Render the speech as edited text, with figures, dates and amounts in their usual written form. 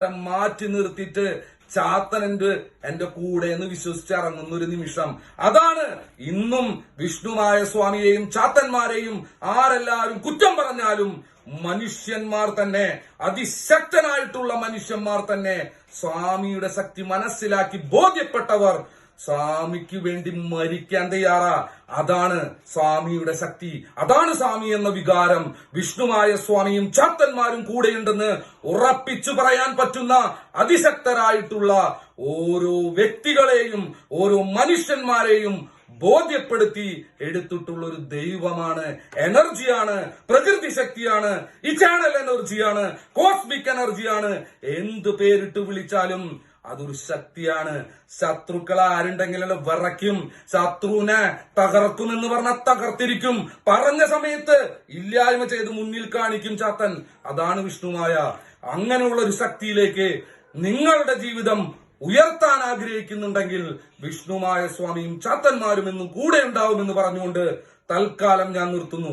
മാറ്റി നിർത്തിയിട്ട് ചാത്തൻ എന്റെ കൂടെ എന്ന് വിശ്വസിച്ചിറങ്ങുന്ന ഒരു നിമിഷം. അതാണ് ഇന്നും വിഷ്ണുമായ സ്വാമിയെയും ചാത്തന്മാരെയും ആരെല്ലാരും കുറ്റം പറഞ്ഞാലും മനുഷ്യന്മാർ തന്നെ, അതിശക്തനായിട്ടുള്ള മനുഷ്യന്മാർ തന്നെ സ്വാമിയുടെ ശക്തി മനസ്സിലാക്കി ബോധ്യപ്പെട്ടവർ സ്വാമിക്ക് വേണ്ടി മരിക്കാൻ തയ്യാറാ. അതാണ് സ്വാമിയുടെ ശക്തി, അതാണ് സ്വാമി എന്ന വികാരം. വിഷ്ണുമായ സ്വാമിയും ചാത്തന്മാരും കൂടെയുണ്ടെന്ന് ഉറപ്പിച്ചു പറയാൻ പറ്റുന്ന അതിശക്തരായിട്ടുള്ള ഓരോ വ്യക്തികളെയും ഓരോ മനുഷ്യന്മാരെയും ബോധ്യപ്പെടുത്തി എടുത്തിട്ടുള്ള ഒരു ദൈവമാണ്, എനർജിയാണ്, പ്രകൃതി ശക്തിയാണ്, ഇറ്റേണൽ എനർജിയാണ്, കോസ്മിക് എനർജിയാണ്. എന്ത് പേരിട്ട് വിളിച്ചാലും അതൊരു ശക്തിയാണ്. ശത്രുക്കൾ ആരുണ്ടെങ്കിലും വിറയ്ക്കും, ശത്രുവിനെ തകർക്കുമെന്ന് പറഞ്ഞാൽ തകർത്തിരിക്കും, പറഞ്ഞ സമയത്ത് ഇല്ലായ്മ ചെയ്ത് മുന്നിൽ കാണിക്കും ചാത്തൻ. അതാണ് വിഷ്ണുമായ. അങ്ങനെയുള്ള ഒരു ശക്തിയിലേക്ക് നിങ്ങളുടെ ജീവിതം ഉയർത്താൻ ആഗ്രഹിക്കുന്നുണ്ടെങ്കിൽ വിഷ്ണുമായ സ്വാമിയും ചാത്തന്മാരും എന്നും കൂടെ ഉണ്ടാവുമെന്ന് പറഞ്ഞുകൊണ്ട് തൽക്കാലം ഞാൻ നിർത്തുന്നു.